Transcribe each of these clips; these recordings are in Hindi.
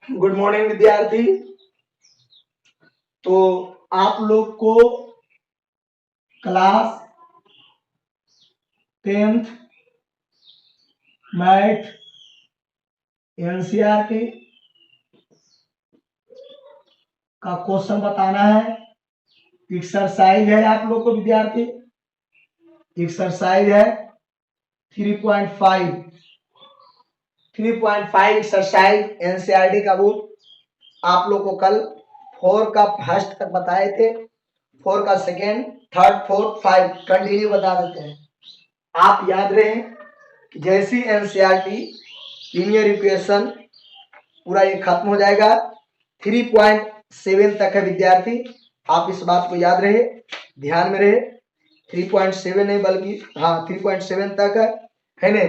गुड मॉर्निंग विद्यार्थी। तो आप लोग को क्लास 10th मैथ एनसीईआरटी का क्वेश्चन बताना है। एक्सरसाइज है आप लोग को विद्यार्थी, एक्सरसाइज है 3.5 एक्सरसाइज एनसीईआरटी का बुक। आप लोग को कल 4 का फर्स्ट तक बताए थे, 4 का सेकेंड, थर्ड, फोर्थ, 5 कंटिन्यू बता देते हैं। आप याद रहे कि जैसी एनसीईआरटी लीनियर इक्वेशन पूरा ये खत्म हो जाएगा, 3.7 तक है विद्यार्थी। आप इस बात को याद रहे, ध्यान में रहे। 3.7 नहीं बल्कि 3.7 तक है ना।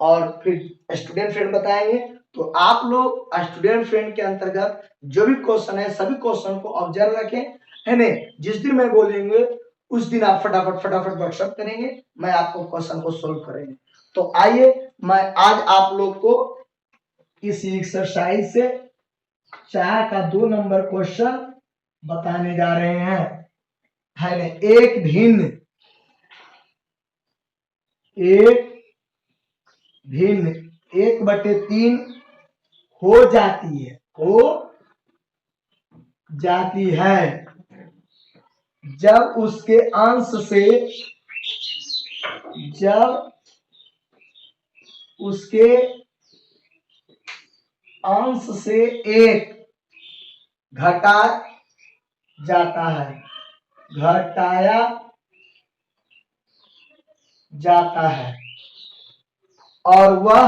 और फिर स्टूडेंट फ्रेंड बताएंगे। तो आप लोग स्टूडेंट फ्रेंड के अंतर्गत जो भी क्वेश्चन है सभी क्वेश्चन को ऑब्जर्व रखें, है ना। जिस दिन मैं बोलेंगे उस दिन आप फटाफट व्हाट्सएप करेंगे, मैं आपको क्वेश्चन को सोल्व करेंगे। तो आइए मैं आज आप लोग को इस एक्सरसाइज से 4 का 2 नंबर क्वेश्चन बताने जा रहे हैं, है ना। एक भिन्न 1/3 हो जाती है जब उसके अंश से एक घटाया जाता है और वह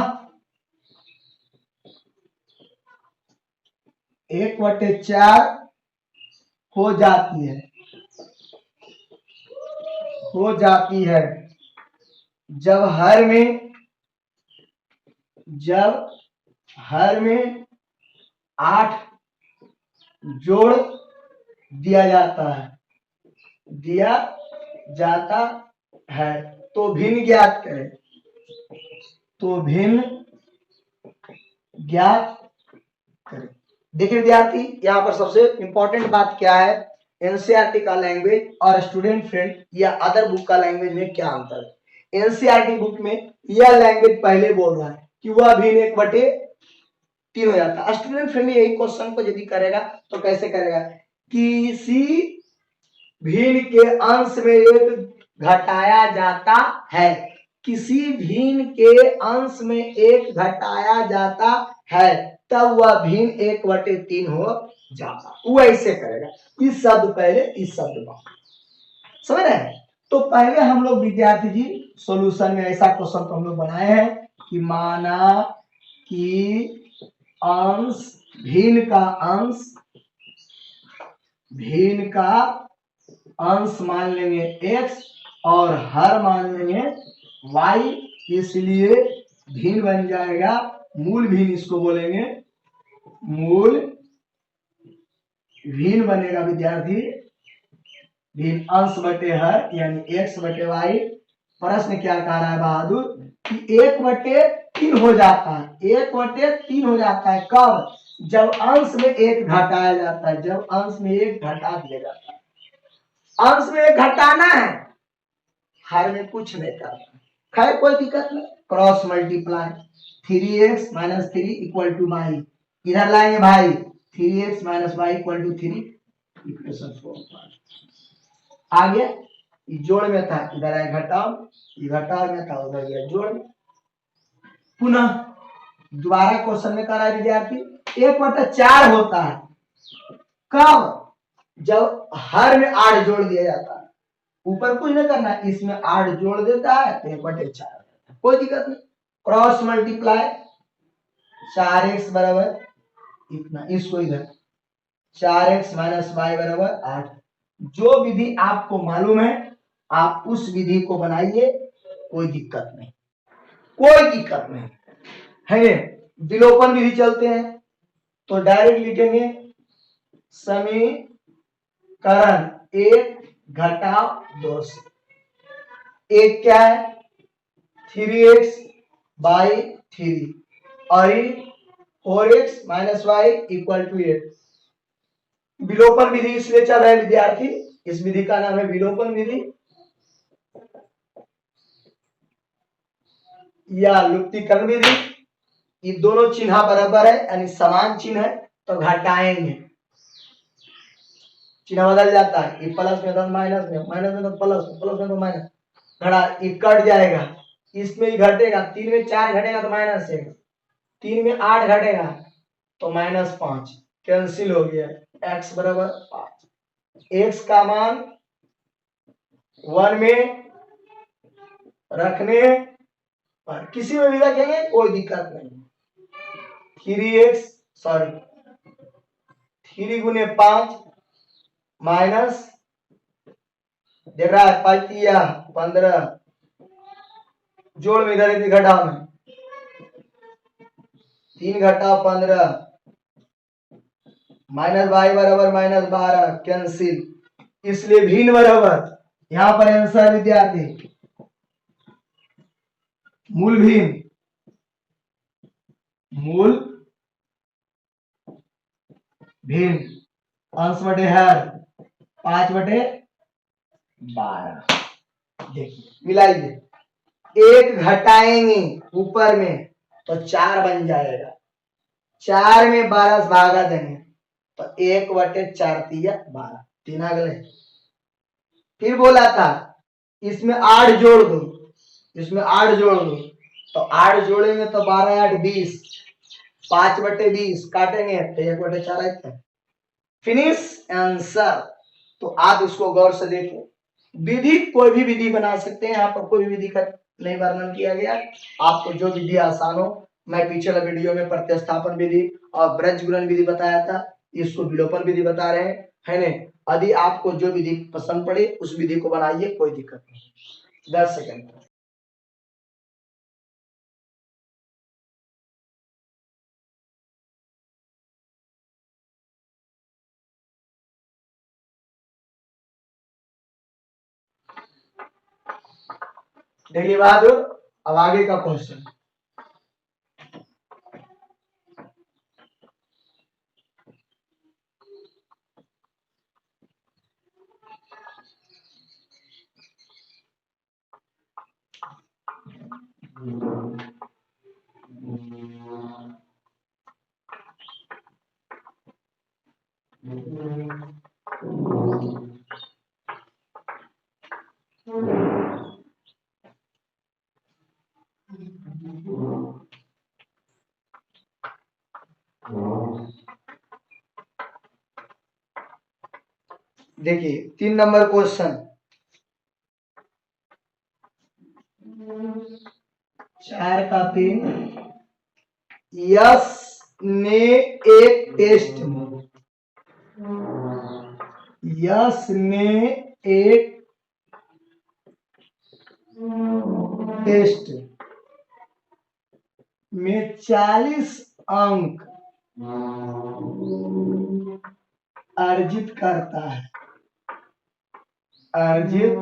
1/4 हो जाती है जब हर में 8 जोड़ दिया जाता है। तो भिन्न ज्ञात करें। देखिए विद्यार्थी, यहाँ पर सबसे इंपॉर्टेंट बात क्या है, एनसीईआरटी का लैंग्वेज और स्टूडेंट फ्रेंड या अदर बुक का लैंग्वेज में क्या अंतर है। एनसीईआरटी बुक में यह लैंग्वेज पहले बोल रहा है कि वह भिन्न 1/3 हो जाता है। स्टूडेंट फ्रेंड यही क्वेश्चन को यदि करेगा तो कैसे करेगा, किसी भिन्न के अंश में एक घटाया जाता है, किसी भिन्न के अंश में एक घटाया जाता है, तब वह भिन्न 1/3 हो जाता। वो ऐसे करेगा, इस शब्द पहले इस शब्द बाद, समझ रहे हैं। तो पहले हम लोग विद्यार्थी जी सॉल्यूशन में ऐसा क्वेश्चन तो हम लोग बनाए हैं कि माना कि भिन्न का अंश मान लेंगे x और हर मान लेंगे y, इसलिए भिन्न बन जाएगा मूल भिन्न, इसको बोलेंगे मूल भिन्न बनेगा विद्यार्थी। भिन्न अंश बटे हर यानी x/y। प्रश्न क्या कह रहा है बहादुर कि 1/3 हो जाता है। 1/3 हो जाता है कब, जब अंश में एक घटाया जाता है, जब अंश में एक घटा दिया जाता है। अंश में एक घटाना है, हर में कुछ नहीं करना, खैर कोई दिक्कत नहीं। क्रॉस मल्टीप्लाई 3x - 3 = y, इधर लाएंगे भाई 3x - y = 3, इक्वेशन 4 आ गया। जोड़ में था इधर आए घटाओ, घटाओ में था उधर गया जोड़। पुनः दोबारा क्वेश्चन में कह रहा है विद्यार्थी 1/4 होता है कब, जब हर में 8 जोड़ दिया जाता है। ऊपर कुछ नहीं करना, इसमें 8 जोड़ देता है तो 1/4, कोई दिक्कत नहीं। क्रॉस मल्टीप्लाई 4x बराबर इतना, इसको इधर 4x - y बराबर 8। जो विधि आपको मालूम है आप उस विधि को बनाइए, कोई दिक्कत नहीं है। विलोपन विधि चलते हैं तो डायरेक्ट लिखेंगे समीकरण 1 घटाव 2 से। एक क्या है 3x/3 और 4x minus Y equal to 8। विलोपन विधि इसलिए चल रहा है विद्यार्थी, इस विधि का नाम है विलोपन विधि या लुप्तीकरण विधि। ये दोनों चिन्ह बराबर है यानी समान चिन्ह है तो घटाएंगे, चिन्ह बदल जाता है, ये प्लस में तो माइनस में, माइनस में तो प्लस, प्लस में तो माइनस, घटा ये कट जाएगा, इसमें ही घटेगा, 3 में 4 घटेगा तो माइनस 1, 3 में 8 घटेगा तो माइनस 5, कैंसिल हो गया, x बराबर 5। x का मान 1 में रखने पर किसी में भी रखेंगे कोई दिक्कत नहीं। 3x सॉरी 3 गुने 5 माइनस, देख रहा है 5 या 15, जोड़ में इधर इधर घटाओ में, 3 घटाओ 15 माइनस वाई बराबर माइनस 12, कैंसिल, इसलिए भिन्न बराबर यहां पर आंसर विद्यार्थी मूल भिन्न, मूल भिन्न अंश बटे हर 5/12। देखिए मिलाइए, 1 घटाएंगे ऊपर में तो 4 बन जाएगा, 4 में 12 से भागा देंगे तो 1/4 दिया 12, 3 अगले। फिर बोला था इसमें 8 जोड़ दो, इसमें 8 जोड़ दो तो 8 जोड़ेंगे तो 12 8 20, 5/20 काटेंगे तो 1/4 आता है, फिनिश आंसर। तो आप इसको गौर से देखें, विधि कोई भी विधि बना सकते हैं, यहाँ पर कोई भी विधि का नहीं वर्णन किया गया, आपको जो विधि आसान हो, मैं पिछले वीडियो में प्रतिस्थापन विधि और ब्रज गुणन विधि बताया था, इसको विलोपन विधि बता रहे हैं, है ना। यदि आपको जो विधि पसंद पड़े उस विधि को बनाइए, कोई दिक्कत नहीं। 10 सेकंड। देखिए बहादुर, अब आगे का क्वेश्चन। देखिए 3 नंबर क्वेश्चन, 4 का 3, यस ने एक टेस्ट में, यस ने एक टेस्ट में 40 अंक अर्जित करता है, अर्जित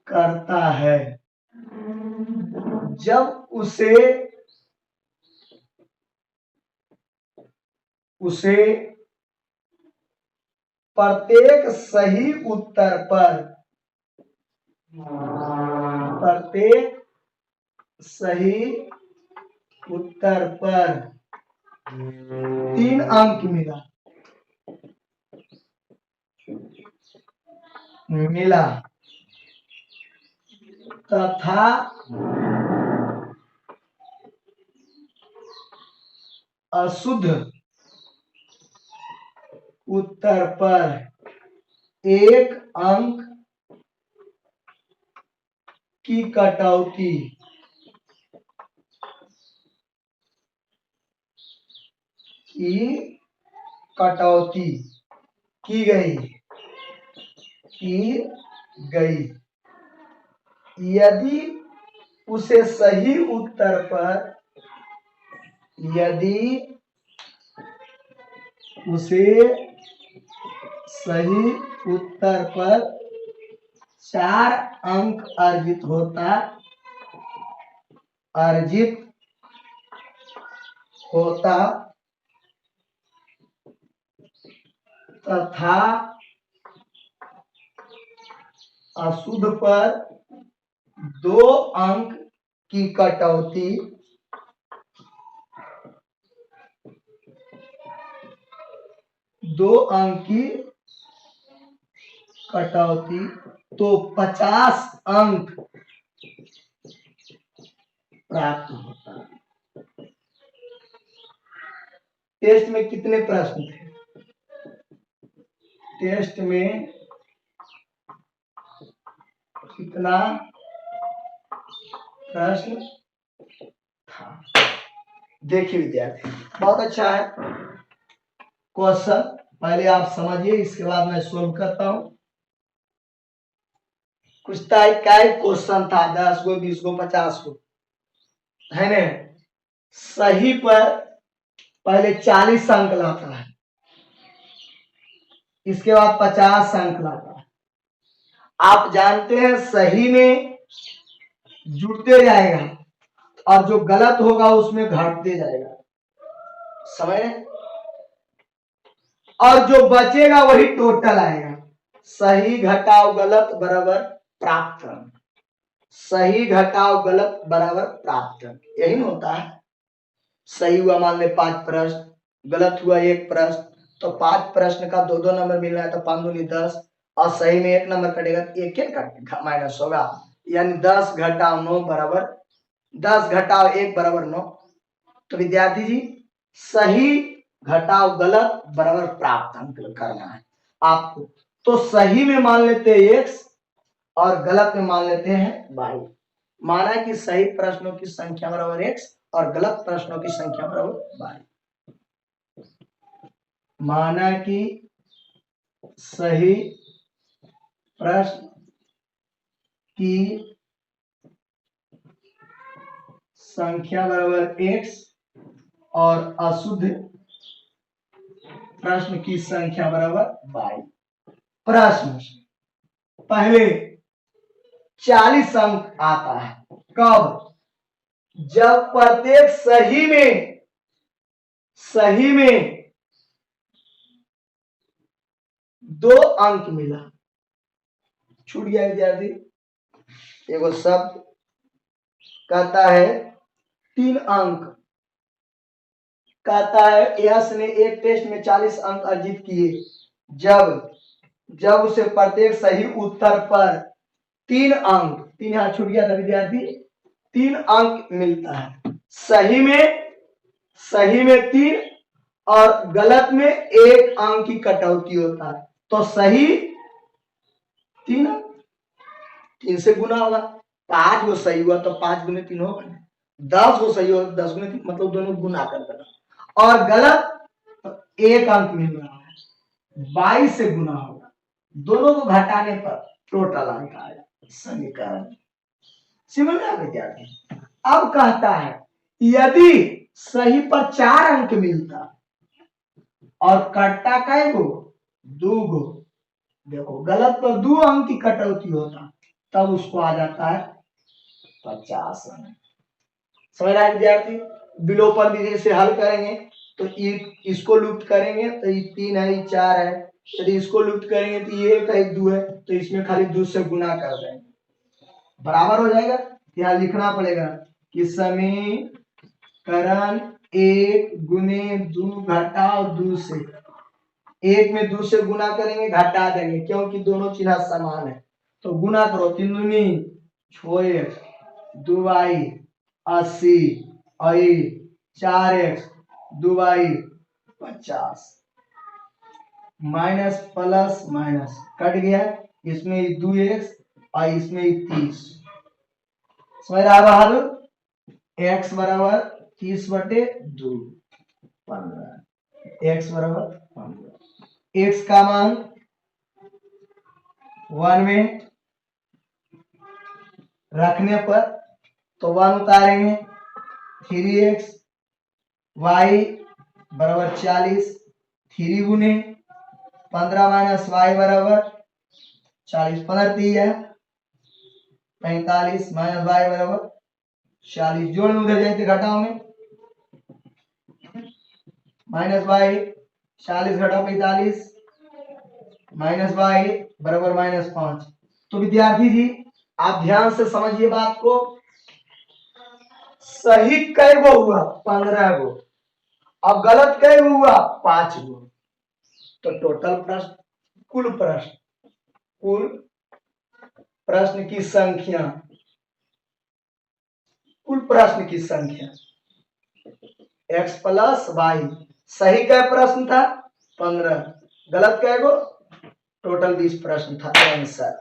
करता है, जब उसे प्रत्येक सही उत्तर पर, प्रत्येक सही उत्तर पर 3 अंक मिला तथा अशुद्ध उत्तर पर 1 अंक की कटौती की गई यदि उसे सही उत्तर पर, यदि उसे सही उत्तर पर 4 अंक अर्जित होता तथा अशुद्ध पर 2 अंक की कटौती तो 50 अंक प्राप्त होता है। टेस्ट में कितने प्रश्न थे? टेस्ट में कितना प्रश्न था? देखिए विद्यार्थी, बहुत अच्छा है क्वेश्चन। पहले आप समझिए, इसके बाद मैं सोल्व करता हूं। कुछ क्वेश्चन था, 10 गो 20 गो 50 गो है ना। सही पर पहले 40 अंक लाता है, इसके बाद 50 अंक लाता है। आप जानते हैं सही में जुड़ते जाएगा और जो गलत होगा उसमें घटते जाएगा, समझ रहे? और जो बचेगा वही टोटल आएगा। सही घटाओ गलत बराबर प्राप्त अंक, सही घटाओ गलत बराबर प्राप्त अंक, यही ना होता है। सही हुआ मान ले 5 प्रश्न, गलत हुआ 1 प्रश्न, तो 5 प्रश्न का 2-2 नंबर मिल रहा है, तो 5 दूनी 10, और सही में 1 नंबर कटेगा, 1 माइनस होगा, यानी 10 घटाओ 9 बराबर 10 घटाओ 1 बराबर 9। तो विद्यार्थी जी, सही घटाओ गलत बराबर प्राप्त अंक करना है आपको। तो सही में मान लेते हैं x और गलत में मान लेते हैं y। माना कि सही प्रश्नों की संख्या बराबर x और गलत प्रश्नों की संख्या बराबर y। माना कि सही प्रश्न की संख्या बराबर x और अशुद्ध प्रश्न की संख्या बराबर y। प्रश्न पहले 40 अंक आता है, कब? जब प्रत्येक सही में 2 अंक मिला। छूट गया विद्यार्थी, एगो शब्द कहता है 3 अंक, कहता है यश ने एक टेस्ट में 40 अंक अर्जित किए जब उसे प्रत्येक सही उत्तर पर 3 अंक, 3 यहां छूट गया था विद्यार्थी, 3 अंक मिलता है। सही में 3 और गलत में 1 अंक की कटौती होता है, तो सही 3 से गुना होगा। 5 गो सही हुआ तो 5 गुने 3 होगा, 10 गो सही हुआ 10 गुने 3, मतलब दोनों गुना कर देना। और गलत तो 1 अंक मिल रहा है, 22 से गुना होगा, दोनों को घटाने पर टोटल अंक आएगा। समीकरण समझ में आ विद्यार्थी। अब कहता है यदि सही पर 4 अंक मिलता और कटता कै गो? 2 गो। देखो गलत पर 2 अंक की कटौती होता, तब उसको आ जाता है 50 अंक। समझ रहा है विद्यार्थी? विलोपन विधि से हल करेंगे तो इसको लुप्त करेंगे तो ये 3 है, ये 4 है, यदि इसको लुप्त करेंगे तो ये 1 है 2 है, तो इसमें खाली 2 से गुना कर देंगे, बराबर हो जाएगा। यहाँ लिखना पड़ेगा कि समीकरण 1 गुने 2 घटाओ 2 से, 1 में 2 से गुना करेंगे, घटा देंगे क्योंकि दोनों चिन्ह समान है, तो गुना करो 3 दूनी 6x 2y 80 और 4x 2y 50, minus plus minus cut गया, इसमें 2x और इसमें 30। समझ रहा बहादुर? x बराबर 30/2 15, x बराबर 15। x का मान 1 में रखने पर तो 1 उतारेंगे, 3x y बराबर 40, 3 गुने 15 माइनस y बराबर 40, 15 है 45 माइनस y बराबर 40, जोड़ में उधर जाए थे घटाओ में -y 40 घटा 45 -y बराबर -5। तो विद्यार्थी जी आप ध्यान से समझिए बात को। सही कै गो हुआ? 15 गो। अब गलत कै गो हुआ? 5 गो। तो टोटल प्रश्न, कुल प्रश्न की संख्या, x प्लस वाई। सही कै प्रश्न था? 15। गलत कै गो? टोटल 20 प्रश्न था। आंसर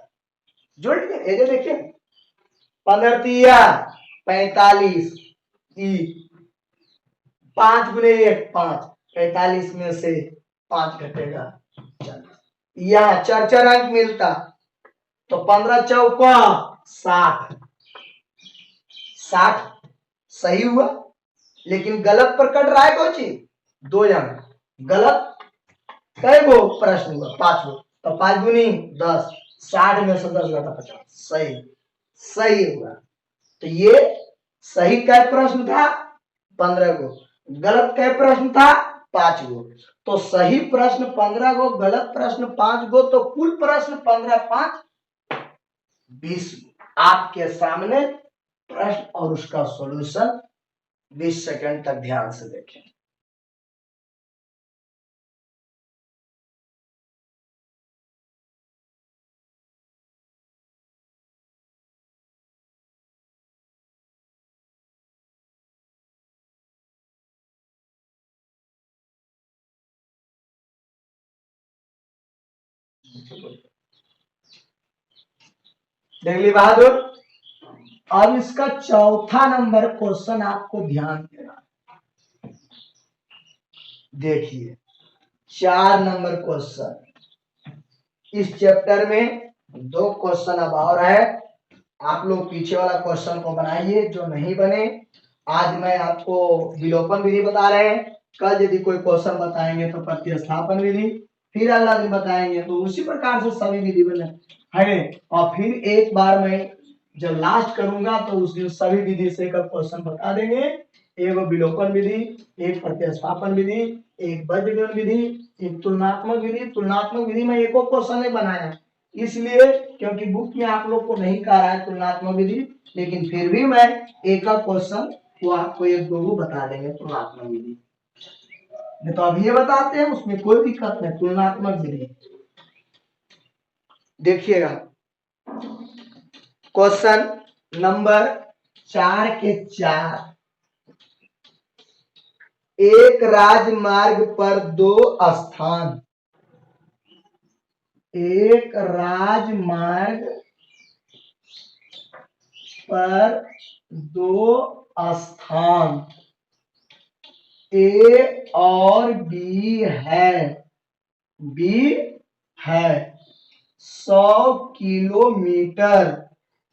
जोड़ लीजिए, ये देखिए 15 तिया 45 ई 5 गुने 1 5, 45 में से 5 घटेगा। यहाँ 4 अंक मिलता तो 15 चौका 60, 60 सही हुआ। लेकिन गलत पर कट रहा है कोई चीज? 2 अंक गलत। कै गो प्रश्न हुआ? 5 गो। तो 5 गुनी 10, 60 में से 10 घटा 50, सही, सही हुआ। तो ये सही कै प्रश्न था? 15 गो। गलत कै प्रश्न था? 5 गो। तो सही प्रश्न 15 गो, गलत प्रश्न 5 गो, तो कुल प्रश्न 15 5 20। आपके सामने प्रश्न और उसका सॉल्यूशन। 20 सेकंड तक ध्यान से देखें। देख ली बहादुर। अब इसका चौथा नंबर क्वेश्चन आपको ध्यान देना। देखिए 4 नंबर क्वेश्चन इस चैप्टर में। 2 क्वेश्चन अब और है। आप लोग पीछे वाला क्वेश्चन को बनाइए जो नहीं बने। आज मैं आपको विलोपन विधि बता रहे हैं। कल यदि कोई क्वेश्चन बताएंगे तो प्रतिस्थापन विधि, फिर अगला दिन बताएंगे तो उसी प्रकार से सभी विधि बने है। और फिर एक बार मैं जब लास्ट करूंगा तो उस दिन सभी विधि से का क्वेश्चन बता देंगे। एक विलोपन विधि, एक प्रतिस्थापन विधि, एक वज्रगण विधि, एक तुलनात्मक विधि। तुलनात्मक विधि में एको क्वेश्चन नहीं बनाया इसलिए क्योंकि बुक में आप लोग को नहीं कहा रहा है तुलनात्मक विधि, लेकिन फिर भी मैं एक क्वेश्चन वो आपको एक दो बता देंगे तुलनात्मक विधि। नहीं तो अभी ये बताते हैं, उसमें कोई दिक्कत नहीं। तुलनात्मक विधि देखिएगा क्वेश्चन नंबर 4 के 4। एक राजमार्ग पर 2 स्थान, एक राजमार्ग पर 2 स्थान ए और बी है, बी है 100 किलोमीटर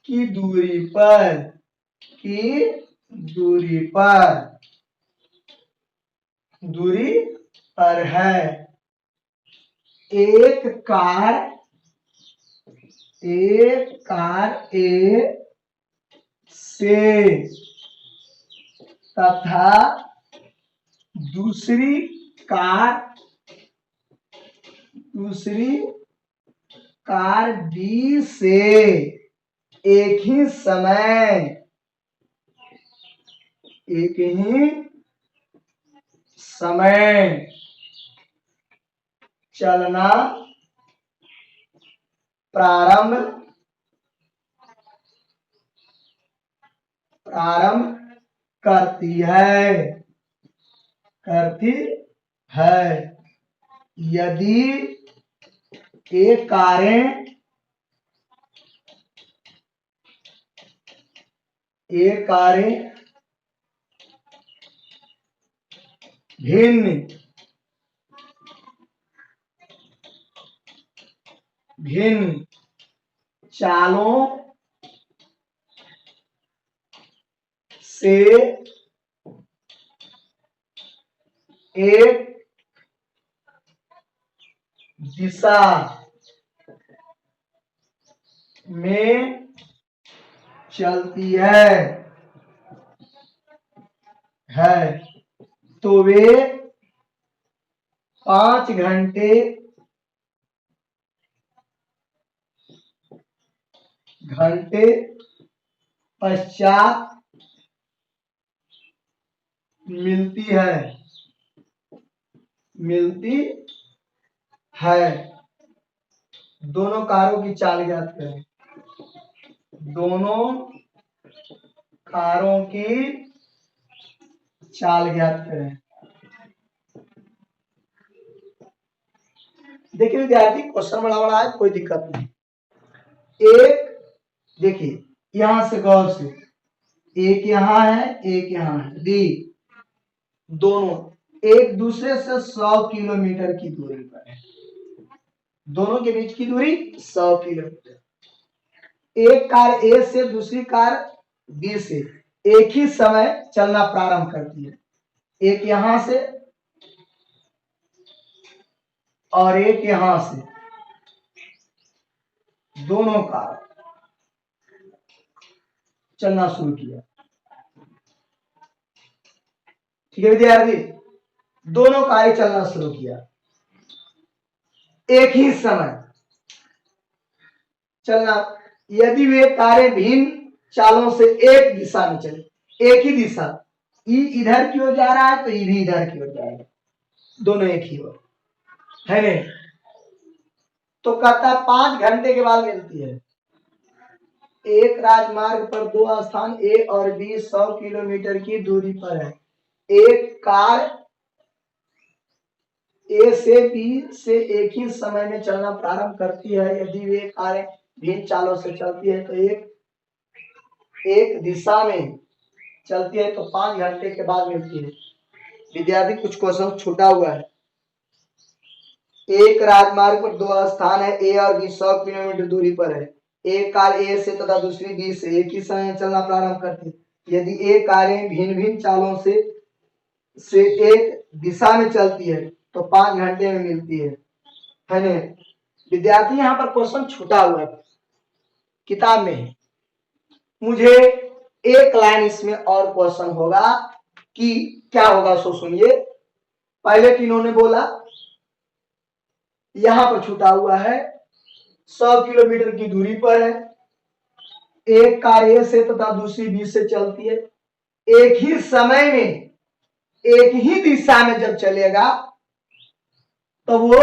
की दूरी पर है। एक कार ए से तथा दूसरी कार बी से एक ही समय चलना प्रारंभ करती है। यदि ये कारें भिन्न चालों से एक दिशा में चलती है तो वे 5 घंटे पश्चात मिलती है। दोनों कारों की चाल ज्ञात करें। दोनों कारों की चाल ज्ञात करें। देखिए विद्यार्थी, क्वेश्चन बड़ा बड़ा है, कोई दिक्कत नहीं। एक देखिए यहां से गौर से, एक यहां है, एक यहां है, डी दोनों एक दूसरे से 100 किलोमीटर की दूरी पर है। दोनों के बीच की दूरी 100 किलोमीटर। एक कार ए से दूसरी कार बी से एक ही समय चलना प्रारंभ करती है। एक यहां से और एक यहां से, दोनों कार चलना शुरू किया। ठीक है विद्यार्थी, दोनों कारें चलना शुरू किया। एक ही समय चलना, यदि वे कारें भिन्न चालों से एक दिशा में चले, एक ही दिशा, ई इधर की ओर जा रहा है तो ई भी इधर की ओर जाएगा, दोनों एक ही ओर है नहीं, तो कहता है 5 घंटे के बाद मिलती है। एक राजमार्ग पर दो स्थान ए और बी 100 किलोमीटर की दूरी पर है। एक कार ए से बी से एक ही समय में चलना प्रारंभ करती है। यदि वे कारें भिन्न चालों से चलती है तो एक दिशा में चलती है तो 5 घंटे के बाद मिलती है। विद्यार्थी कुछ क्वेश्चन छूटा हुआ है। एक राजमार्ग पर दो स्थान है ए और बी 100 किलोमीटर दूरी पर है। एक कार ए से तथा दूसरी बी से एक ही समय चलना प्रारंभ करती है। यदि एक कारें भिन्न भिन्न चालों से एक दिशा में चलती है तो 5 घंटे में मिलती है ना। विद्यार्थी यहाँ पर क्वेश्चन छूटा हुआ है, किताब में है। मुझे एक लाइन इसमें और क्वेश्चन होगा कि क्या होगा, सो सुनिए। पहले तीनों ने बोला, यहां पर छूटा हुआ है 100 किलोमीटर की दूरी पर है। एक कार ए से तथा दूसरी बी से चलती है। एक ही समय में एक ही दिशा में जब चलेगा तो वो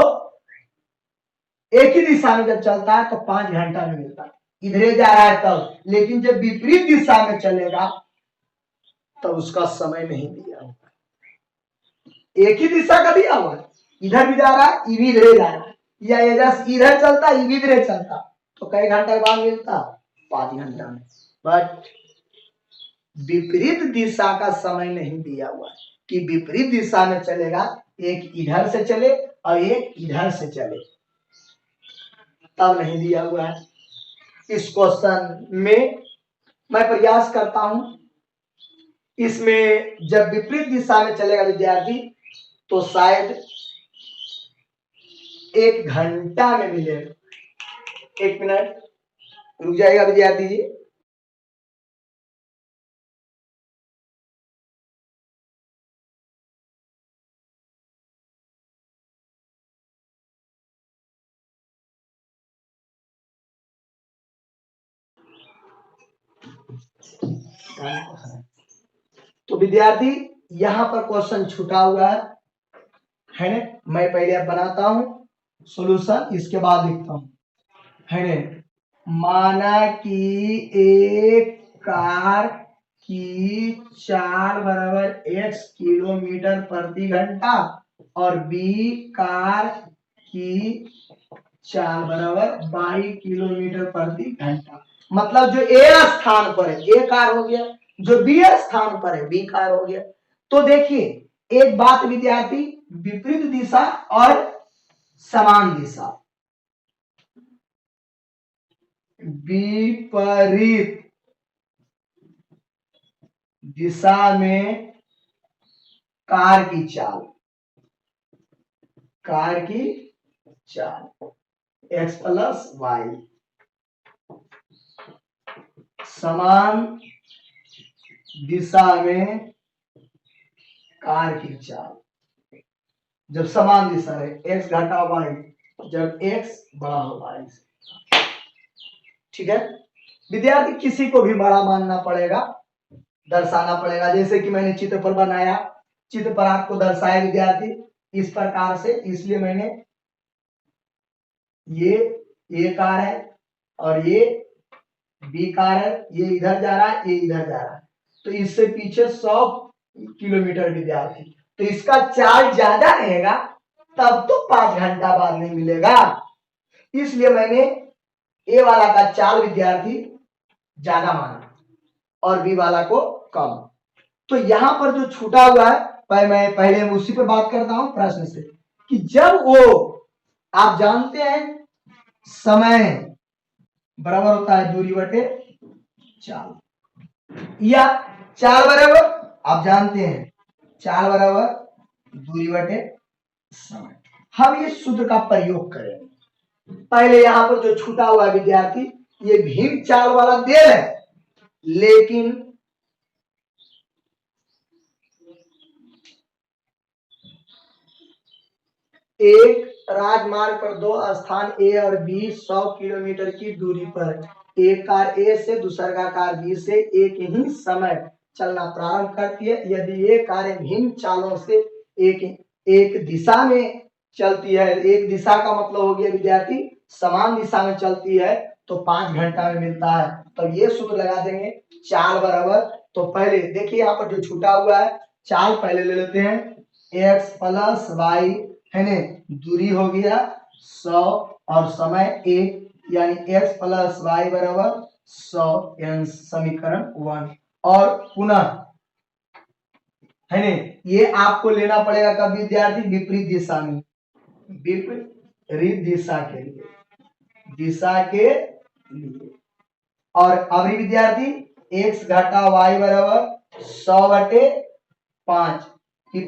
एक ही दिशा में जब चलता है तो 5 घंटा में मिलता है, इधरे जा रहा है तब। लेकिन जब विपरीत दिशा में चलेगा तब उसका समय नहीं दिया होगा। एक ही दिशा का दिया हुआ है, इधर भी जा रहा है, ई भी इधरे जा रहा है, या इधर चलता, ई भी इधरे चलता, तो कई घंटा बाद मिलता? 5 घंटा में। बट विपरीत दिशा का समय नहीं दिया हुआ है कि विपरीत दिशा में चलेगा, एक इधर से चले और एक इधर से चले, तब नहीं दिया हुआ है। इस क्वेश्चन में मैं प्रयास करता हूं, इसमें जब विपरीत दिशा में चलेगा विद्यार्थी तो शायद 1 घंटा में मिलेगा। 1 मिनट रुक जाएगा विद्यार्थी जी। तो विद्यार्थी यहां पर क्वेश्चन छूटा हुआ है ना। मैं पहले अब बनाता हूं सॉल्यूशन, इसके बाद लिखता हूं, है ना। माना कि एक कार की चाल बराबर x किलोमीटर प्रति घंटा और बी कार की चाल बराबर y किलोमीटर प्रति घंटा। मतलब जो ए स्थान पर है ए कार हो गया, जो बी स्थान पर है बी कार हो गया। तो देखिए एक बात विद्यार्थी, विपरीत दिशा और समान दिशा, विपरीत दिशा में कार की चाल x प्लस वाई, समान दिशा में कार की चाल जब समान दिशा रहे, एक्स घटा वाई, जब एक्स बड़ा हो वाई से। ठीक है विद्यार्थी, किसी को भी बड़ा मानना पड़ेगा, दर्शाना पड़ेगा। जैसे कि मैंने चित्र पर बनाया, चित्र पर आपको दर्शाया विद्यार्थी इस प्रकार से, इसलिए मैंने ये कार है और ये बी कार है, ये इधर जा रहा है, ये इधर जा रहा है, तो इससे पीछे 100 किलोमीटर विद्यार्थी, तो इसका चार्ज ज्यादा रहेगा, तब तो 5 घंटा बाद नहीं मिलेगा। इसलिए मैंने ए वाला का चार्ज विद्यार्थी ज्यादा माना और बी वाला को कम। तो यहां पर जो छूटा हुआ है, मैं पहले उसी पर बात करता हूं प्रश्न से, कि जब वो, आप जानते हैं समय बराबर होता है दूरी बटे चाल, या चाल बराबर, आप जानते हैं चाल बराबर दूरी बटे समय। हम इस सूत्र का प्रयोग करेंगे। पहले यहां पर जो छूटा हुआ विद्यार्थी, ये भीम चाल वाला दे है, लेकिन एक राजमार्ग पर दो स्थान ए और बी 100 किलोमीटर की दूरी पर, एक कार ए से दूसरा कार बी से एक ही समय चलना प्रारंभ करती है। यदि ये कारें भिन्न चालों से एक दिशा में चलती है, एक दिशा का मतलब हो गया विद्यार्थी समान दिशा में चलती है, तो 5 घंटा में मिलता है। तो ये सूत्र लगा देंगे, चाल बराबर, तो पहले देखिए यहाँ पर जो छूटा हुआ है, चाल पहले ले लेते हैं, एक्स प्लस वाई है ने, दूरी हो गया 100 और समय 1, यानी एक्स प्लस वाई बराबर 100, यानी समीकरण 1। और पुनः है ने, ये आपको लेना पड़ेगा कब विद्यार्थी, विपरीत दिशा में, विपरीत दिशा के लिए, दिशा के लिए। और अभी विद्यार्थी एक्स घटा वाई बराबर 100/5 की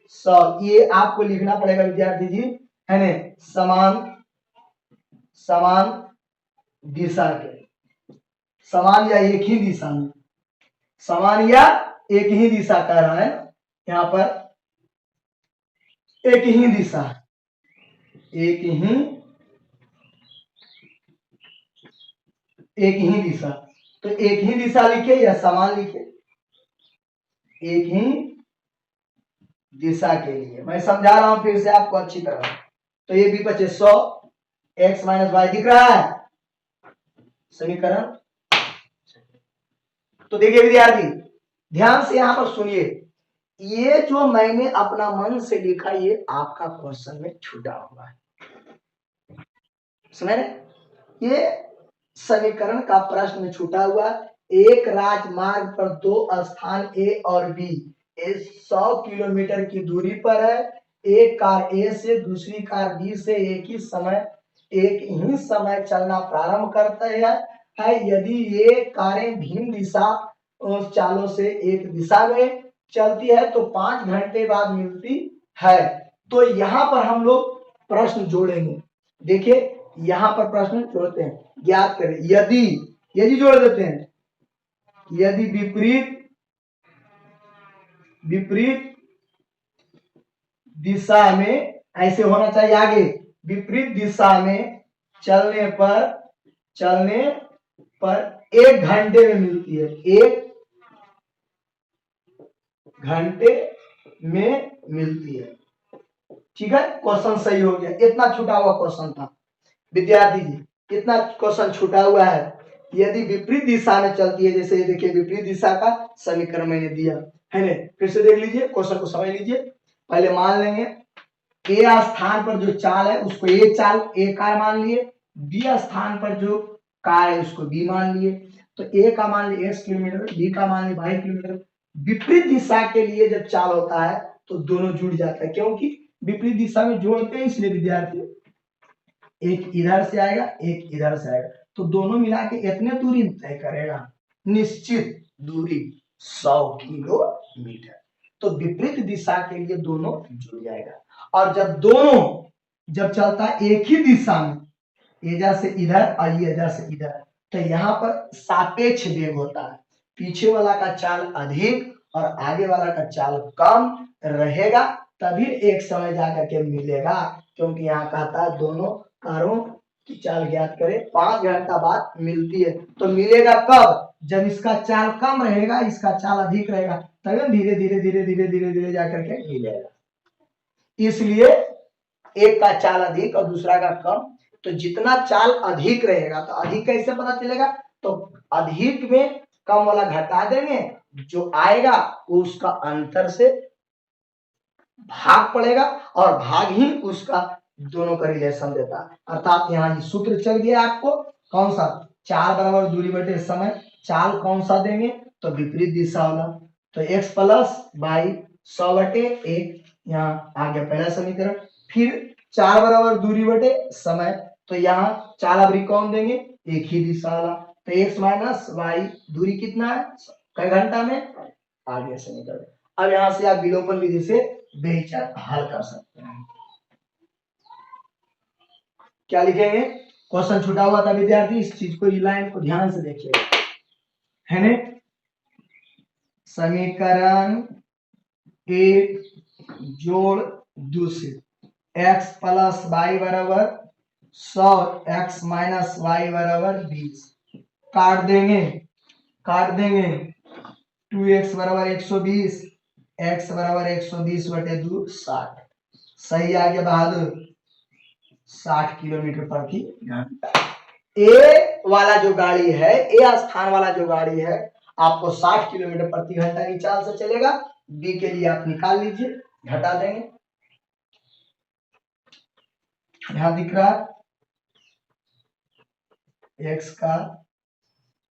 100, ये आपको लिखना पड़ेगा विद्यार्थी जी, है ने, समान दिशा के, समान या एक ही दिशा में, समान या एक ही दिशा कह रहा है यहाँ पर, एक ही दिशा, एक ही दिशा, तो एक ही दिशा लिखे या समान लिखे, एक ही दिशा के लिए मैं समझा रहा हूं फिर से आपको अच्छी तरह। तो ये भी 100 एक्स माइनस वाई दिख रहा है समीकरण। तो देखिए विद्यार्थी ध्यान से यहां पर सुनिए, ये जो मैंने अपना मन से लिखा, ये आपका क्वेश्चन में छूटा हुआ है, समझ रहे, ये समीकरण का प्रश्न में छूटा हुआ। एक राजमार्ग पर दो स्थान ए और बी 100 किलोमीटर की दूरी पर है, एक कार ए से दूसरी कार बी से एक ही समय चलना प्रारंभ करते है। यदि ये कारें भिन्न दिशा चालों से एक दिशा में चलती है तो 5 घंटे बाद मिलती है। तो यहाँ पर हम लोग प्रश्न जोड़ेंगे, देखिए यहाँ पर प्रश्न जोड़ते हैं, ज्ञात करें यदि जोड़ देते हैं, यदि विपरीत दिशा में, ऐसे होना चाहिए आगे, विपरीत दिशा में चलने पर 1 घंटे में मिलती है, 1 घंटे में मिलती है। ठीक है, क्वेश्चन सही हो गया, इतना छूटा हुआ क्वेश्चन था विद्यार्थी जी, इतना क्वेश्चन छूटा हुआ है। यदि विपरीत दिशा में चलती है, जैसे देखिए विपरीत दिशा का समीकरण मैंने दिया है ना, फिर से देख लीजिए, क्वेश्चन को समझ लीजिए। पहले मान लेंगे ए स्थान पर जो चाल है उसको ए कार मान लिए, बी स्थान पर जो कार है उसको बी मान लिए, तो ए का मान लिए x किलोमीटर, बी का मान लिए y किलोमीटर। विपरीत दिशा के लिए जब चाल होता है तो दोनों जुड़ जाता है, क्योंकि विपरीत दिशा में जोड़ते हैं, इसलिए विद्यार्थी एक इधर से आएगा एक इधर से आएगा, तो दोनों मिला के इतने दूरी तय करेगा, निश्चित दूरी 100 किलोमीटर। तो विपरीत दिशा के लिए दोनों जुड़ जाएगा। और जब चलता है एक ही दिशा में, एजा से इधर और एजा से इधर, तो यहाँ पर सापेक्ष वेग होता है, पीछे वाला का चाल अधिक और आगे वाला का चाल कम रहेगा, तभी एक समय जाकर के मिलेगा, क्योंकि यहाँ कहता है दोनों कारों की चाल ज्ञात करे, 5 घंटा बाद मिलती है। तो मिलेगा कब? जब इसका चाल कम रहेगा, इसका चाल अधिक रहेगा, तभी धीरे धीरे धीरे धीरे धीरे धीरे जाकर के मिलेगा। इसलिए एक का चाल अधिक और दूसरा का कम, तो जितना चाल अधिक रहेगा, तो अधिक कैसे पता चलेगा? तो अधिक में कम वाला घटा देंगे, जो आएगा वो उसका अंतर से भाग पड़ेगा और भाग ही उसका दोनों का रिलेशन देता है। अर्थात यहाँ सूत्र चल गया आपको, कौन सा? चाल बराबर दूरी बटे समय। चाल कौन सा देंगे? तो विपरीत दिशा वाला। तो x प्लस वाई 100 बटे 1, यहाँ आ गया पहला समीकरण। फिर चाल बराबर दूरी बटे समय, तो यहाँ चाल अवधि कौन देंगे? एक ही दिशा वाला। तो x माइनस वाई, दूरी कितना है? कई घंटा में? आ गया समीकरण। अब यहाँ से आप विलोपन विधि से बेहिचक हल कर सकते हैं। क्या लिखेंगे? क्वेश्चन छूटा हुआ था विद्यार्थी, इस चीज को, इस लाइन को ध्यान से देखिए, है ने? समीकरण 1 जोड़ दूसरे, x प्लस वाई बराबर 100, x माइनस वाई बराबर 20। काट देंगे 2x बराबर 120, x बराबर 120 बटे 2 60। सही आ गया बहादुर, 60 किलोमीटर प्रति घंटा। ए वाला जो गाड़ी है, ए स्थान वाला जो गाड़ी है, आपको 60 किलोमीटर प्रति घंटा की चाल से चलेगा। बी के लिए आप निकाल लीजिए, घटा देंगे। यहां दिख रहा है x का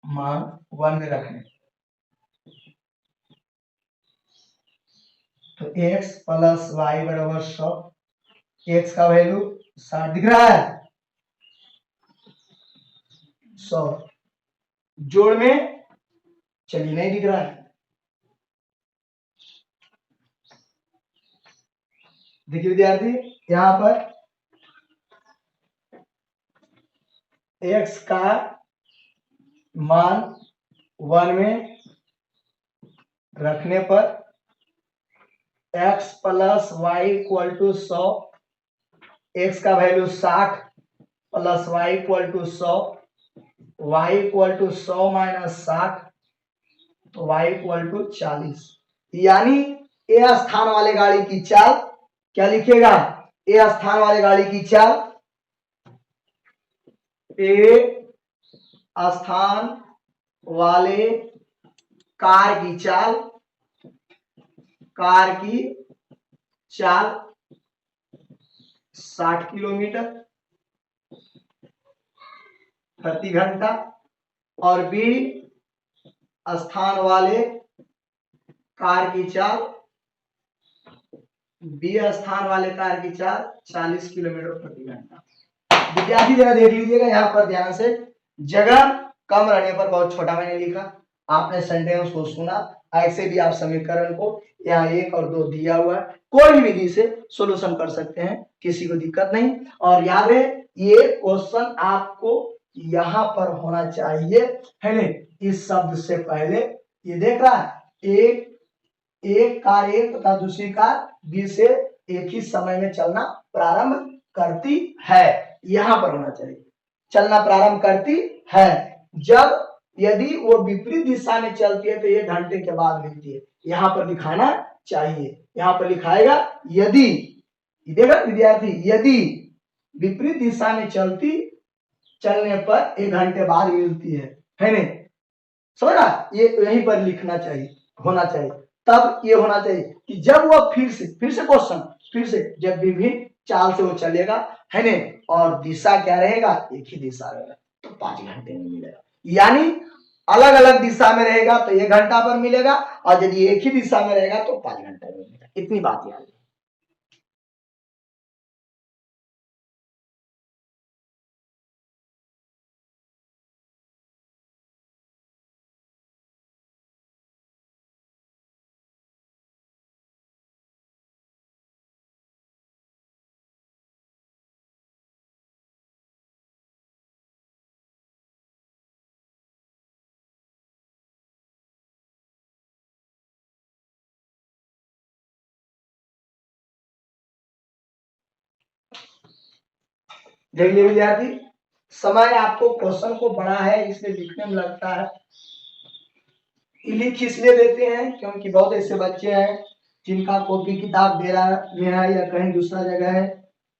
मान 1 में रखें, तो x प्लस वाई बराबर 100, x का वैल्यू 60 दिख रहा है, 100 जोड़ में, चलिए नहीं दिख रहा है, देखिए विद्यार्थी, यहां पर x का मान 1 में रखने पर x plus Y equal to 100, x का value 60 plus Y equal to 100, Y equal to 100 minus 60, तो y इक्वल टू 40। यानी ए स्थान वाले गाड़ी की चाल क्या लिखेगा? ए स्थान वाले गाड़ी की चाल, ए स्थान वाले कार की चाल, 60 किलोमीटर प्रति घंटा, और बी स्थान वाले कार की चाल, 40 किलोमीटर प्रति घंटा। विद्यार्थी जरा देख लीजिएगा, यहाँ पर ध्यान से, जगह कम रहने पर, बहुत छोटा मैंने लिखा, आपने सेंटेंस को सुना, ऐसे भी आप समीकरण को यहाँ 1 और 2 दिया हुआ है, कोई भी विधि से सॉल्यूशन कर सकते हैं, किसी को दिक्कत नहीं। और याद है, ये क्वेश्चन आपको यहाँ पर होना चाहिए, है ना? इस शब्द से पहले, ये देख रहा है, एक कार ए तथा दूसरी कार बी से एक ही समय में चलना प्रारंभ करती है, यहां पर होना चाहिए, चलना प्रारंभ करती है। जब यदि वो विपरीत दिशा में चलती है तो 1 घंटे के बाद मिलती है, यहां पर दिखाना चाहिए, यहां पर लिखाएगा यदि, देखा विद्यार्थी, यदि विपरीत दिशा में चलने पर 1 घंटे बाद मिलती है नहीं? समझा? ये यहीं पर लिखना चाहिए, होना चाहिए, तब ये होना चाहिए कि जब वो फिर से क्वेश्चन, फिर से जब विभिन्न चाल से वो चलेगा, है ने, और दिशा क्या रहेगा? एक ही दिशा रहेगा, तो 5 घंटे में मिलेगा। यानी अलग अलग दिशा में रहेगा तो 1 घंटा पर मिलेगा, और यदि एक ही दिशा में रहेगा तो 5 घंटे में मिलेगा। इतनी बात याद है। देख लीजिए विद्यार्थी, समय आपको क्वेश्चन को बड़ा है इसलिए लिखने में लगता है, लिख इसलिए देते हैं क्योंकि बहुत ऐसे बच्चे हैं जिनका कॉपी किताब दे रहा है या कहीं दूसरा जगह है,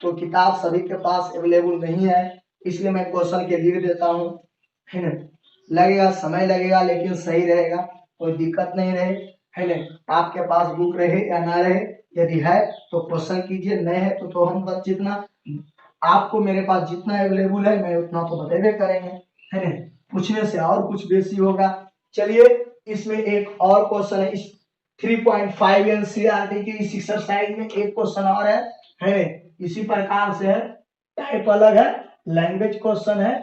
तो किताब सभी के पास अवेलेबल नहीं है, इसलिए मैं क्वेश्चन के लिख देता हूँ, है ना। लगेगा समय लगेगा लेकिन सही रहेगा, कोई दिक्कत नहीं रहे, है ना। आपके पास बुक रहे या ना रहे, यदि है तो क्वेश्चन कीजिए, नहीं है तो हम बस जितना आपको मेरे पास जितना अवेलेबल है मैं उतना तो बतेबे करेंगे, है ना। पूछने से और कुछ बेसी होगा। चलिए इसमें एक और क्वेश्चन है, इस 3.5 एनसीईआरटी की इस एक्सरसाइज में एक क्वेश्चन और है इसी प्रकार से है, टाइप अलग है, लैंग्वेज क्वेश्चन है,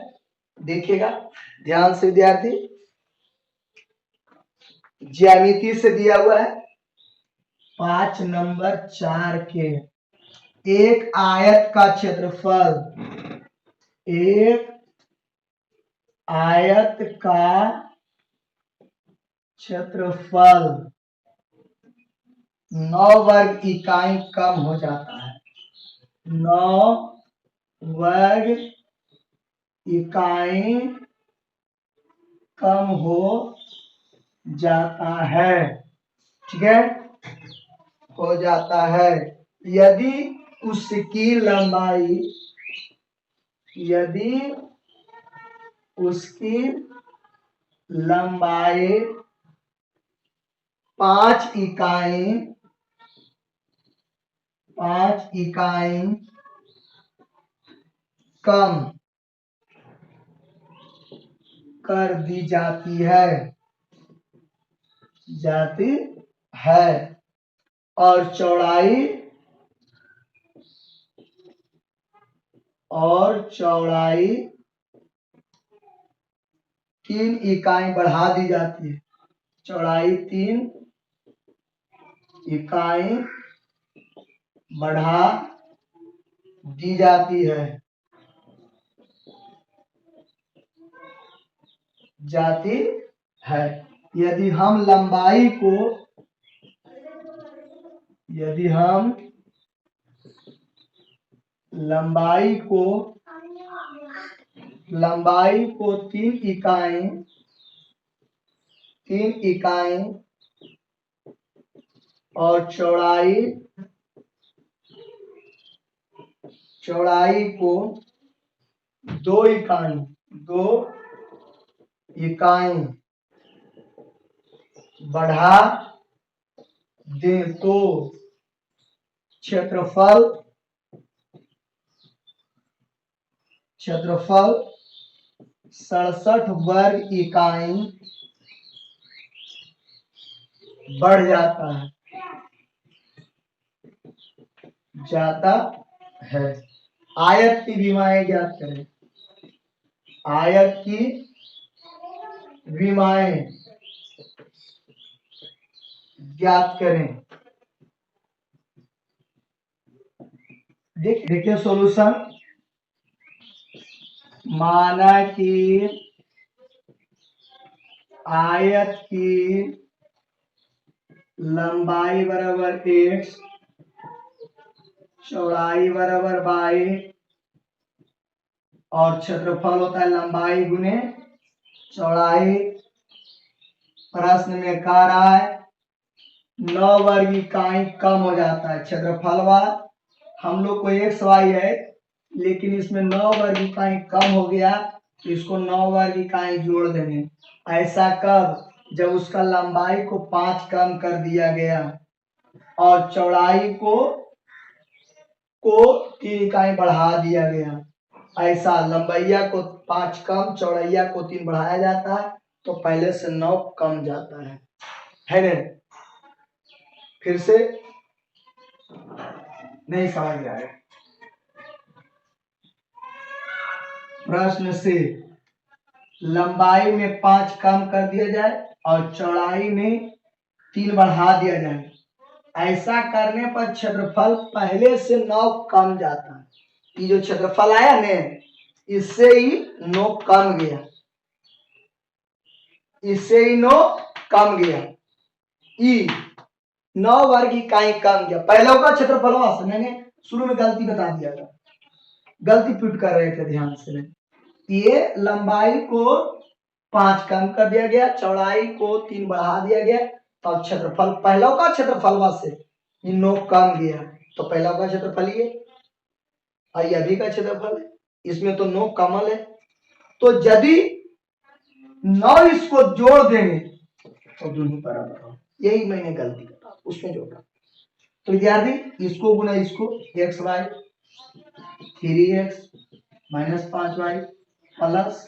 देखिएगा ध्यान से विद्यार्थी। ज्यामिति से दिया हुआ है 5 नंबर 4 के, एक आयत का क्षेत्रफल, एक आयत का क्षेत्रफल 9 वर्ग इकाई कम हो जाता है, 9 वर्ग इकाई कम हो जाता है, ठीक है, हो जाता है यदि उसकी लंबाई, यदि उसकी लंबाई 5 इकाई कम कर दी जाती है और चौड़ाई 3 इकाई बढ़ा दी जाती है, चौड़ाई 3 इकाई बढ़ा दी जाती है यदि हम लंबाई को 3 इकाई और चौड़ाई को 2 इकाई बढ़ा दें तो क्षेत्रफल 67 वर्ग इकाई बढ़ जाता है। आयत की विमाएं ज्ञात करें, आयत की विमाएं ज्ञात करें। देखिए सॉल्यूशन, माना कि आयत की लंबाई बराबर x, चौड़ाई बराबर y और क्षेत्रफल होता है लंबाई गुने चौड़ाई। प्रश्न में कह रहा है 9 वर्ग इकाई कम हो जाता है, क्षेत्रफल हम लोग को x y है लेकिन इसमें 9 वर्ग इकाई कम हो गया तो इसको 9 वर्ग इकाई जोड़ देंगे। ऐसा कब? जब उसका लंबाई को 5 कम कर दिया गया और चौड़ाई को 3 इकाई बढ़ा दिया गया। ऐसा लंबाइया को 5 कम, चौड़ैया को 3 बढ़ाया जाता है तो पहले से 9 कम जाता है ना। फिर से नहीं समझ में आया। प्रश्न से लंबाई में 5 कम कर दिया जाए और चौड़ाई में 3 बढ़ा दिया जाए, ऐसा करने पर क्षेत्रफल पहले से 9 कम जाता है। ये जो क्षेत्रफल आया ने इससे ही 9 कम गया, इससे ही 9 कम गया, 9 वर्ग इकाई कम गया। पहले का क्षेत्रफल मैंने शुरू में गलती बता दिया था, गलती पुट कर रहे थे, ध्यान से ये लंबाई को 5 कम कर दिया गया, चौड़ाई को 3 बढ़ा दिया गया, तो क्षेत्रफल पहला का क्षेत्रफल से इन 9 कम गया, तो पहला का क्षेत्रफल ये और ये अभी का क्षेत्रफल है, इसमें तो 9 कमल है, तो यदि 9 इसको जोड़ देंगे तो दोनों बराबर हो। यही मैंने गलती करा, उसमें जोड़ा। तो विद्यार्थी इसको गुना इसको, x Y 3x minus 5y plus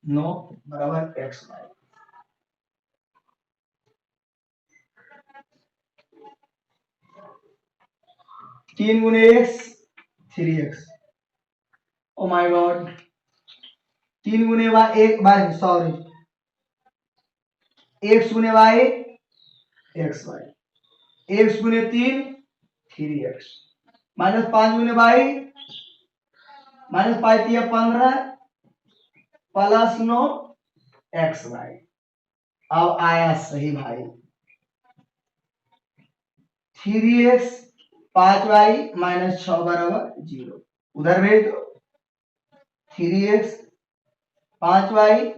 9 बराबर एक्स वाई। 3 गुने x 3x, oh my God, 3 गुने वाई, एक बाय सॉरी, एक्स गुने वाई एक्स वाई, एक्स गुने 3 3x माइनस 5 गुने Y minus 5 3 15 plus 9 X Y. अब आया सही भाई, 3x 5y माइनस 6 बराबर 0, उधर भेज दो। 3x 5y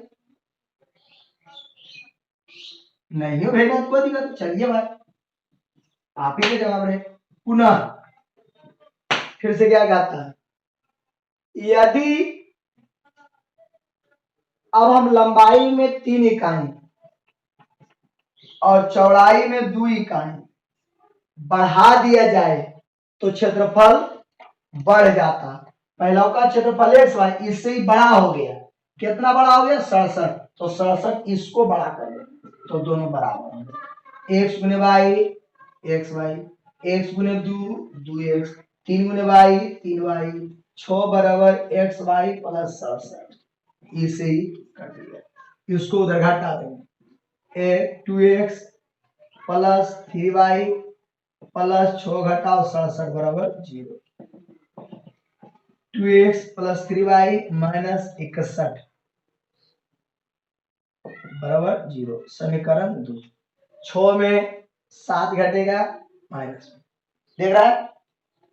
नहीं हो भेजना तो कोई दिक्कत, चलिए भाई आप ही का जवाब रहे। पुनः फिर से क्या कहता है, यदि अब हम लंबाई में 3 इकाई और चौड़ाई में 2 इकाई बढ़ा दिया जाए तो क्षेत्रफल बढ़ जाता। पहला का क्षेत्रफल एक्स वाई इससे ही बड़ा हो गया, कितना बड़ा हो गया 67, तो 67 इसको बड़ा कर दे तो दोनों बराबर होंगे। एक्स गुने वाई एक्स वाई, एक्स गुने 2 2x, 3 गुने वाई 3y, 6 बराबर एक्स वाई प्लस 67, इसे ही कर दिया, इसको उधर घटा देंगे। 2x प्लस 3y प्लस 6 घटाओ 67 बराबर 0, 2x प्लस 3y माइनस 61 बराबर 0, समीकरण 2। 6 में 7 घटेगा माइनस, देख रहा है,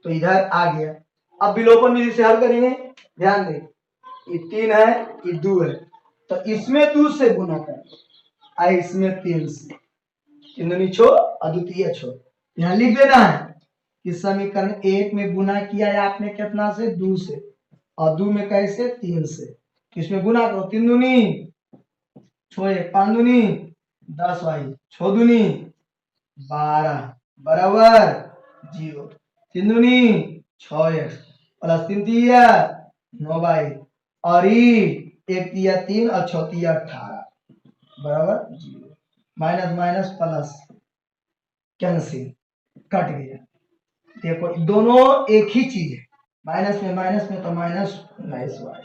तो इधर आ गया। अब विलोपन विधि से हल करेंगे, ध्यान दें, ये 3 है ये 2 है, तो इसमें 2 से गुना कर, इसमें 3 से, तीन छो अद्वितीय छो, यहाँ लिख देना है कि समीकरण 1 में गुना किया है आपने कितना से 2 से, और 2 में कैसे 3 से, इसमें गुना करो, 3 दूनी 6, 5 दूनी 10 भाई, 6 दूनी 12 बराबर 0, 3 दूनी 6x प्लस 3 तिया 9 भाई, और एक तिया 3 और 6 तिया 18 बराबर 0, minus minus plus cancel, cut गया। देखो दोनों एक ही चीज है, माइनस में तो माइनस 19y,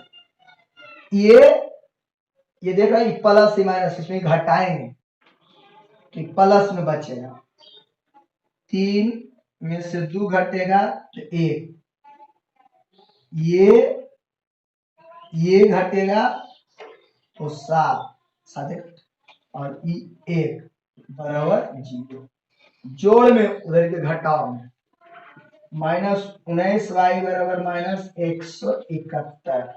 ये देख रहा है प्लस से माइनस, इसमें घटाएंगे कि प्लस में बचेगा, 3 में से 2 घटेगा तो 1, ये घटेगा तो 7 और 1 बराबर 0, जोड़ में उधर के घटाव में माइनस 19y बराबर माइनस 171,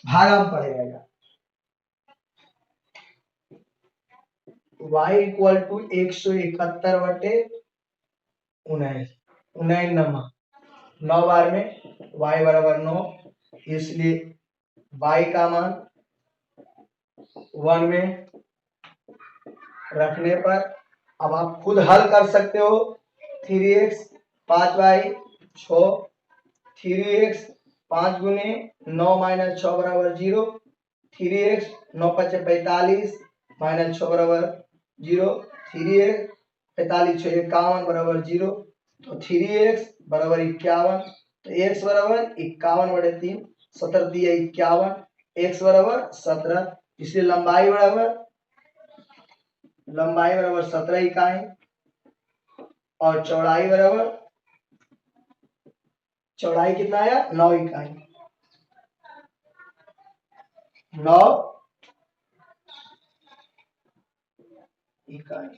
भागा में पड़ेगा, y इक्वल टू 171 बटे 19, 19 9 बार में y बराबर 9, इसलिए y का मान 1 में रखने पर अब आप खुद हल कर सकते हो। 3x 5y 6, 3x 5 गुने 9 माइनस 6 बराबर 0, 3x 9 5 45 माइनस 6 बराबर 0, 3x 45 6 51 बराबर 0, तो 3x बराबर 51, तो x बराबर 51 बटे 3, 17 दिया 51, x बराबर 17, इसलिए लंबाई बराबर 17 इकाई और चौड़ाई कितना आया 9 इकाई, 9 इकाई।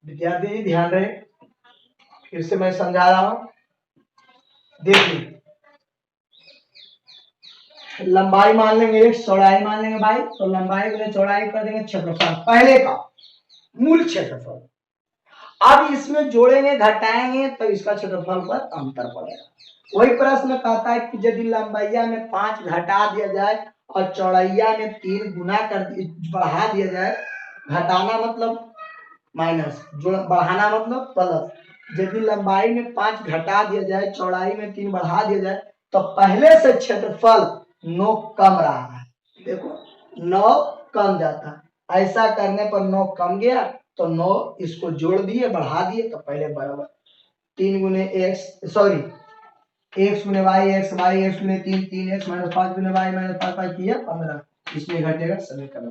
विद्यार्थी ध्यान रहे, फिर से मैं समझा रहा हूं, देखिए लंबाई मान लेंगे x, चौड़ाई मान लेंगे y, तो लंबाई गुने चौड़ाई कर देंगे क्षेत्रफल पहले का मूल क्षेत्रफल। अब इसमें जोड़ेंगे घटाएंगे तो इसका क्षेत्रफल पर अंतर पड़ेगा। वही प्रश्न कहता है कि यदि लंबाइया में 5 घटा दिया जाए और चौड़ैया में 3 गुना कर बढ़ा दिया जाए, घटाना मतलब माइनस, बढ़ाना मतलब प्लस। यदि लंबाई में 5 घटा दिया जाए, चौड़ाई में 3 बढ़ा दिया जाए, तो पहले से क्षेत्रफल 9 कम रहा है। देखो 9 कम जाता है, ऐसा करने पर 9 कम गया तो 9 इसको जोड़ दिए बढ़ा दिए तो पहले बराबर 3 गुने एक्स, सॉरी एक्स गुने वाई, एक्स वाई एक्स गुने 3, 3x माइनस 5 गुने वाई माइनस 5 5 किया 15, इसमें घटेगा समीकरण।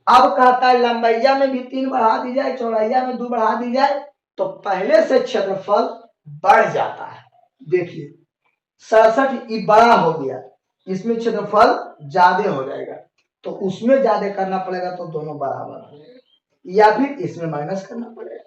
अब कहता है लंबाइया में भी 3 बढ़ा दी जाए, चौड़ाइया में 2 बढ़ा दी जाए तो पहले से क्षेत्रफल बढ़ जाता है। देखिए 67 बड़ा हो गया, इसमें क्षेत्रफल ज्यादा हो जाएगा, तो उसमें ज्यादा करना पड़ेगा तो दोनों बराबर हो जाएगा, या फिर इसमें माइनस करना पड़ेगा।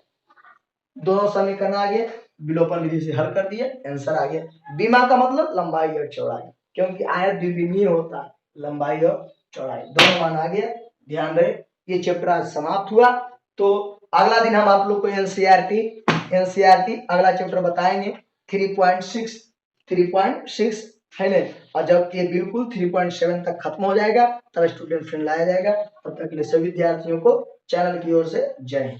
दोनों समीकरण आ गए, विलोपन विधि से हल कर दिए, आंसर आ गया। बीमा का मतलब लंबाई और चौड़ाई, क्योंकि आयत द्विविमीय होता है, लंबाई और चौड़ाई दोनों मान आ गया। ध्यान रहे ये चैप्टर आज समाप्त हुआ, तो अगला दिन हम आप लोग को एनसीईआरटी अगला चैप्टर बताएंगे 3.6 है ना, और जब ये बिल्कुल 3.7 तक खत्म हो जाएगा तब स्टूडेंट फ्रेंड लाया जाएगा। तब तक के लिए सभी विद्यार्थियों को चैनल की ओर से जय हिंद।